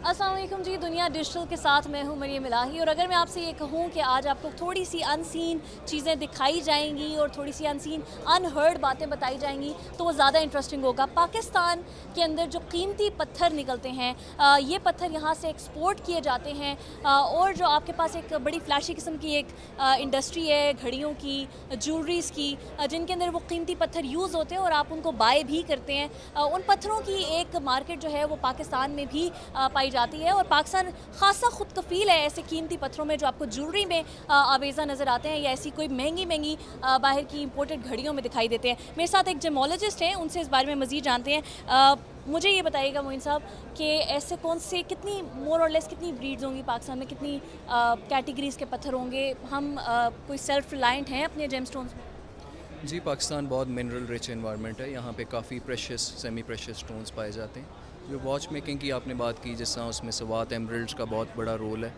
अस्सलाम वालेकुम जी। दुनिया डिजिटल के साथ मैं हूँ मरियम इलाही। और अगर मैं आपसे ये कहूँ कि आज आपको थोड़ी सी अनसीन चीज़ें दिखाई जाएंगी और थोड़ी सी अनसीन अनहर्ड बातें बताई जाएंगी तो वो ज़्यादा इंटरेस्टिंग होगा। पाकिस्तान के अंदर जो कीमती पत्थर निकलते हैं, ये पत्थर यहाँ से एक्सपोर्ट किए जाते हैं। और जो आपके पास एक बड़ी फ्लैशी किस्म की एक इंडस्ट्री है घड़ियों की, ज्वेलरीज़ की, जिनके अंदर वो कीमती पत्थर यूज़ होते हैं और आप उनको बाय भी करते हैं। उन पत्थरों की एक मार्केट जो है वो पाकिस्तान में भी पाई जाती है और पाकिस्तान खासा खुद कफ़ील है ऐसे कीमती पत्थरों में जो आपको ज्वेलरी में आवेज़ा नज़र आते हैं या ऐसी कोई महंगी महंगी बाहर की इंपोर्टेड घड़ियों में दिखाई देते हैं। मेरे साथ एक जेमोलॉजिस्ट हैं, उनसे इस बारे में मज़ीद जानते हैं। मुझे ये बताइएगा मोइन साहब कि ऐसे कौन से कितनी मोर और लेस कितनी ब्रीड्स होंगी पाकिस्तान में, कितनी कैटेगरीज़ के पत्थर होंगे? हम कोई सेल्फ रिलायंट हैं अपने जेमस्टोन्स में? जी, पाकिस्तान बहुत मिनरल रिच एनवायरनमेंट है। यहाँ पे काफ़ी प्रेशियस सेमी प्रेशियस स्टोन्स पाए जाते हैं। जो वॉच मेकिंग की आपने बात की, जिस तरह उसमें सवात एमरल्ड्स का बहुत बड़ा रोल है।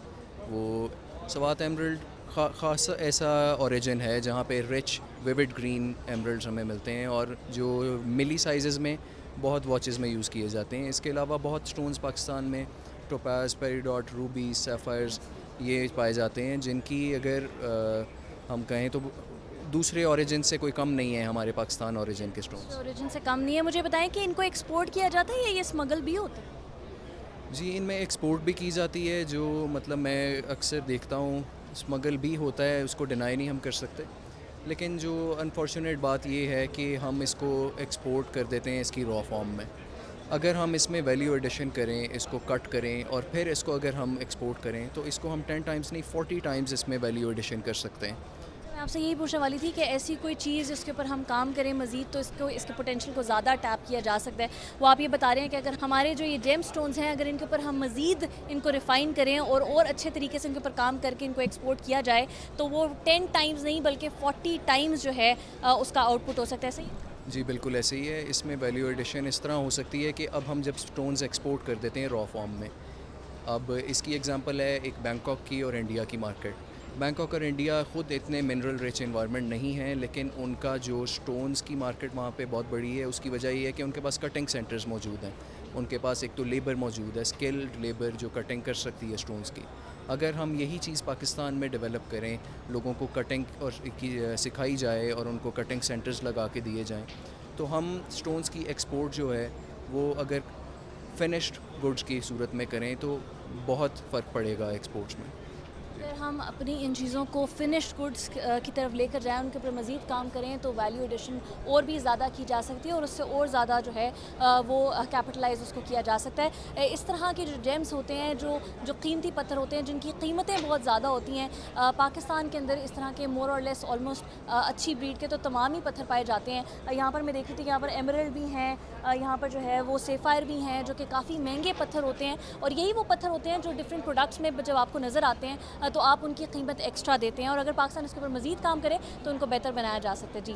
वो सवात एमरल्ड ख़ासा ऐसा ओरिजिन है जहाँ पे रिच विविड ग्रीन एमरल्ड्स हमें मिलते हैं और जो मिली साइज़ में बहुत वॉचेस में यूज़ किए जाते हैं। इसके अलावा बहुत स्टोन्स पाकिस्तान में टोपाज, पेरिडॉट, रूबी, सैफायर्स ये पाए जाते हैं, जिनकी अगर हम कहें तो दूसरे ओरिजिन से कोई कम नहीं है हमारे पाकिस्तान ओरिजिन के स्टोन्स। ओरिजिन से कम नहीं है। मुझे बताएं कि इनको एक्सपोर्ट किया जाता है या ये स्मगल भी होते हैं? जी, इनमें एक्सपोर्ट भी की जाती है, जो मतलब मैं अक्सर देखता हूँ स्मगल भी होता है, उसको डिनाई नहीं हम कर सकते। लेकिन जो अनफॉर्चुनेट बात ये है कि हम इसको एक्सपोर्ट कर देते हैं इसकी रॉ फॉर्म में। अगर हम इसमें वैल्यू एडिशन करें, इसको कट करें और फिर इसको अगर हम एक्सपोर्ट करें तो इसको हम 10 टाइम्स नहीं 40 टाइम्स इसमें वैल्यू एडिशन कर सकते हैं। मैं आपसे यही पूछने वाली थी कि ऐसी कोई चीज़ जिसके ऊपर हम काम करें मज़ीद तो इसके पोटेंशियल को ज़्यादा टैप किया जा सकता है। वो आप ये बता रहे हैं कि अगर हमारे जो ये जेम स्टोन्स हैं, अगर इनके ऊपर हम मज़ीद इनको रिफ़ाइन करें और अच्छे तरीके से इनके ऊपर काम करके इनको एक्सपोर्ट किया जाए तो वो 10 टाइम्स नहीं बल्कि 40 टाइम्स जो है उसका आउटपुट हो सकता है। सही? जी, बिल्कुल ऐसे ही है। इसमें वैल्यू एडिशन इस तरह हो सकती है कि अब हम जब स्टोन्स एक्सपोर्ट कर देते हैं रॉ फॉर्म में, अब इसकी एग्जांपल है एक बैंकॉक की और इंडिया की मार्केट। बैंकॉक और इंडिया ख़ुद इतने मिनरल रिच एनवायरनमेंट नहीं हैं, लेकिन उनका जो स्टोन्स की मार्केट वहाँ पे बहुत बड़ी है। उसकी वजह ये है कि उनके पास कटिंग सेंटर्स मौजूद हैं। उनके पास एक तो लेबर मौजूद है, स्किल्ड लेबर जो कटिंग कर सकती है स्टोन्स की। अगर हम यही चीज़ पाकिस्तान में डेवलप करें, लोगों को कटिंग और की सिखाई जाए और उनको कटिंग सेंटर्स लगा के दिए जाएँ, तो हम स्टोन्स की एक्सपोर्ट जो है वो अगर फिनिश्ड गुड्स की सूरत में करें तो बहुत फ़र्क पड़ेगा एक्सपोर्ट्स में। अगर हम अपनी इन चीज़ों को फिनिश्ड गुड्स की तरफ लेकर जाएं, उनके ऊपर मज़ीद काम करें तो वैल्यू एडिशन और भी ज़्यादा की जा सकती है और उससे और ज़्यादा जो है वो कैपिटलाइज उसको किया जा सकता है। इस तरह के जो जेम्स होते हैं, जो कीमती पत्थर होते हैं जिनकी कीमतें बहुत ज़्यादा होती हैं, पाकिस्तान के अंदर इस तरह के मोर और लेस ऑलमोस्ट अच्छी ब्रीड के तो तमाम ही पत्थर पाए जाते हैं। यहाँ पर मैं देख रही थी कि यहाँ पर एमरल्ड भी हैं, यहाँ पर जो है वो सेफायर भी हैं, जो कि काफ़ी महंगे पत्थर होते हैं और यही वो पत्थर होते हैं जो डिफरेंट प्रोडक्ट्स में जब आपको नज़र आते हैं तो आप उनकी कीमत एक्स्ट्रा देते हैं और अगर पाकिस्तान इसके ऊपर मज़ीद काम करे तो उनको बेहतर बनाया जा सकता है। जी।